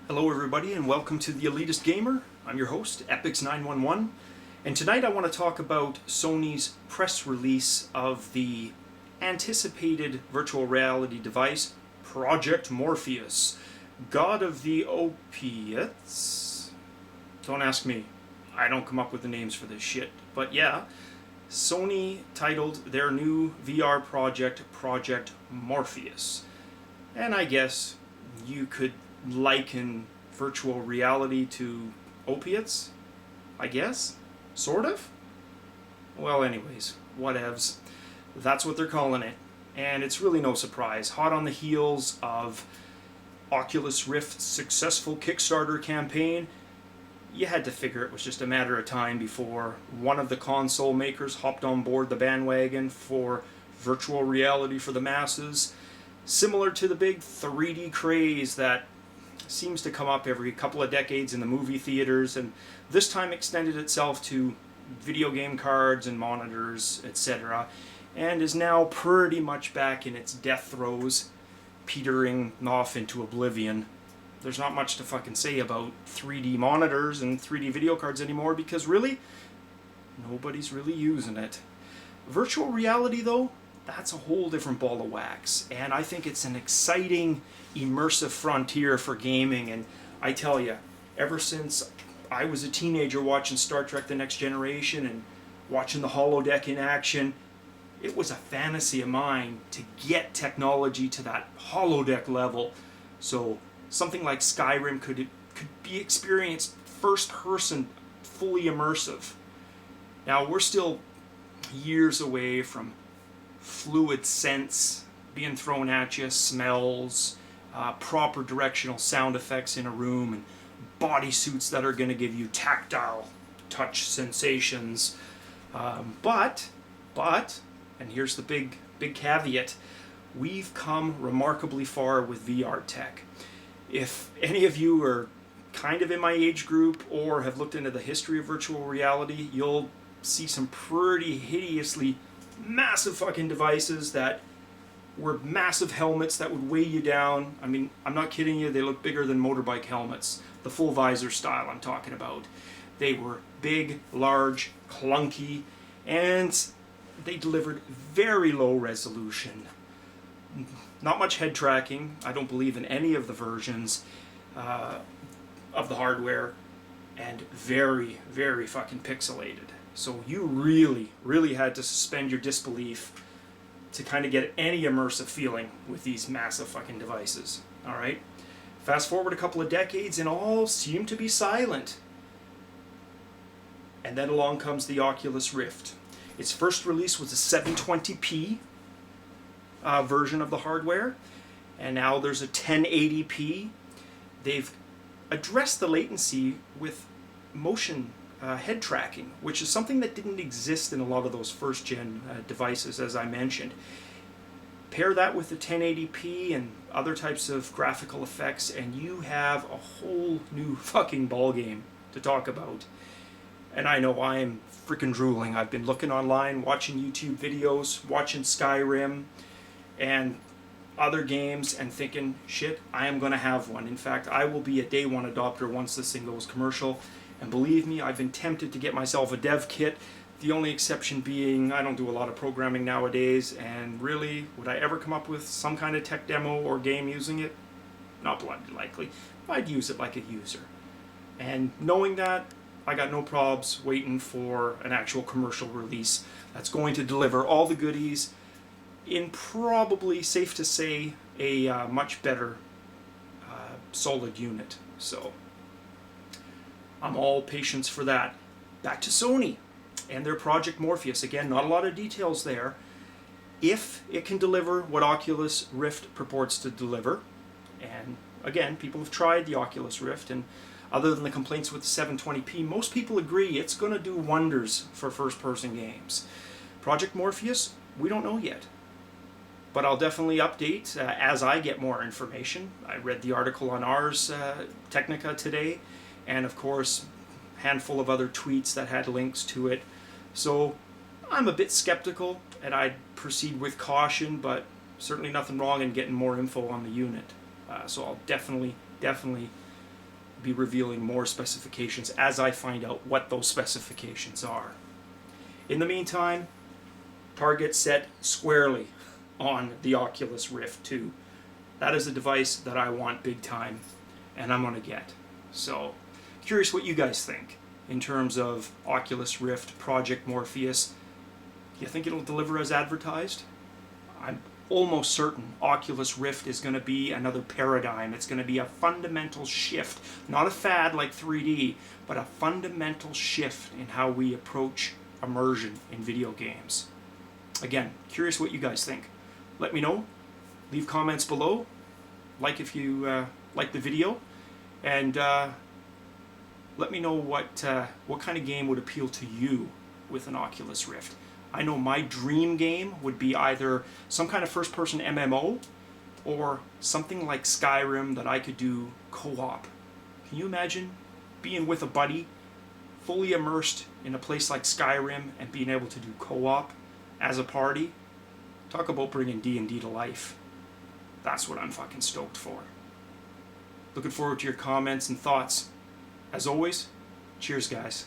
Hello everybody and welcome to The Elitist Gamer. I'm your host, Epix911, and tonight I want to talk about Sony's press release of the anticipated virtual reality device, Project Morpheus, God of the Opiates? Don't ask me. I don't come up with the names for this shit. But yeah, Sony titled their new VR project, Project Morpheus. And I guess you could liken virtual reality to opiates, I guess? Sort of? Well, anyways, whatevs. That's what they're calling it. And it's really no surprise. Hot on the heels of Oculus Rift's successful Kickstarter campaign, you had to figure it was just a matter of time before one of the console makers hopped on board the bandwagon for virtual reality for the masses, similar to the big 3D craze that seems to come up every couple of decades in the movie theaters, and this time extended itself to video game cards and monitors, etc., and is now pretty much back in its death throes, petering off into oblivion. There's not much to fucking say about 3D monitors and 3D video cards anymore because really, nobody's really using it. Virtual reality, though, that's a whole different ball of wax, and I think it's an exciting, immersive frontier for gaming. And I tell you, ever since I was a teenager watching Star Trek The Next Generation and watching the holodeck in action, it was a fantasy of mine to get technology to that holodeck level. So something like Skyrim could be experienced first person, fully immersive. Now we're still years away from fluid scents being thrown at you, smells, proper directional sound effects in a room, and bodysuits that are going to give you tactile touch sensations. But, and here's the big caveat, we've come remarkably far with VR tech. If any of you are kind of in my age group or have looked into the history of virtual reality, you'll see some pretty hideously massive fucking devices that were massive helmets that would weigh you down. I mean, I'm not kidding you, they look bigger than motorbike helmets. The full visor style I'm talking about. They were big, large, clunky, and they delivered very low resolution. Not much head tracking. I don't believe in any of the versions of the hardware, and very, very fucking pixelated. So you really had to suspend your disbelief to kind of get any immersive feeling with these massive fucking devices. Alright? Fast forward a couple of decades and all seem to be silent. And then along comes the Oculus Rift. Its first release was a 720p version of the hardware, and now there's a 1080p. They've addressed the latency with motion head tracking, which is something that didn't exist in a lot of those first-gen devices, as I mentioned. Pair that with the 1080p and other types of graphical effects, and you have a whole new fucking ballgame to talk about. And I know I am freaking drooling. I've been looking online, watching YouTube videos, watching Skyrim, and other games, and thinking, shit, I am going to have one. In fact, I will be a day one adopter once this thing goes commercial. And believe me, I've been tempted to get myself a dev kit, the only exception being I don't do a lot of programming nowadays, and really, would I ever come up with some kind of tech demo or game using it? Not bloody likely. I'd use it like a user. And knowing that, I got no probs waiting for an actual commercial release that's going to deliver all the goodies in probably, safe to say, a much better solid unit. So I'm all patience for that. Back to Sony and their Project Morpheus. Again, not a lot of details there. If it can deliver what Oculus Rift purports to deliver, and again, people have tried the Oculus Rift, and other than the complaints with the 720p, most people agree it's going to do wonders for first-person games. Project Morpheus, we don't know yet. But I'll definitely update as I get more information. I read the article on Ars Technica today, and of course a handful of other tweets that had links to it. So I'm a bit skeptical, and I'd proceed with caution, but certainly nothing wrong in getting more info on the unit. So I'll definitely be revealing more specifications as I find out what those specifications are. In the meantime, target set squarely on the Oculus Rift 2. That is a device that I want big time, and I'm going to get. So, curious what you guys think in terms of Oculus Rift, Project Morpheus. Do you think it'll deliver as advertised? I'm almost certain Oculus Rift is going to be another paradigm. It's going to be a fundamental shift, not a fad like 3D, but a fundamental shift in how we approach immersion in video games. Again, curious what you guys think. Let me know. Leave comments below. Like if you like the video, and let me know what kind of game would appeal to you with an Oculus Rift. I know my dream game would be either some kind of first-person MMO or something like Skyrim that I could do co-op. Can you imagine being with a buddy, fully immersed in a place like Skyrim and being able to do co-op as a party? Talk about bringing D&D to life. That's what I'm fucking stoked for. Looking forward to your comments and thoughts. As always, cheers guys.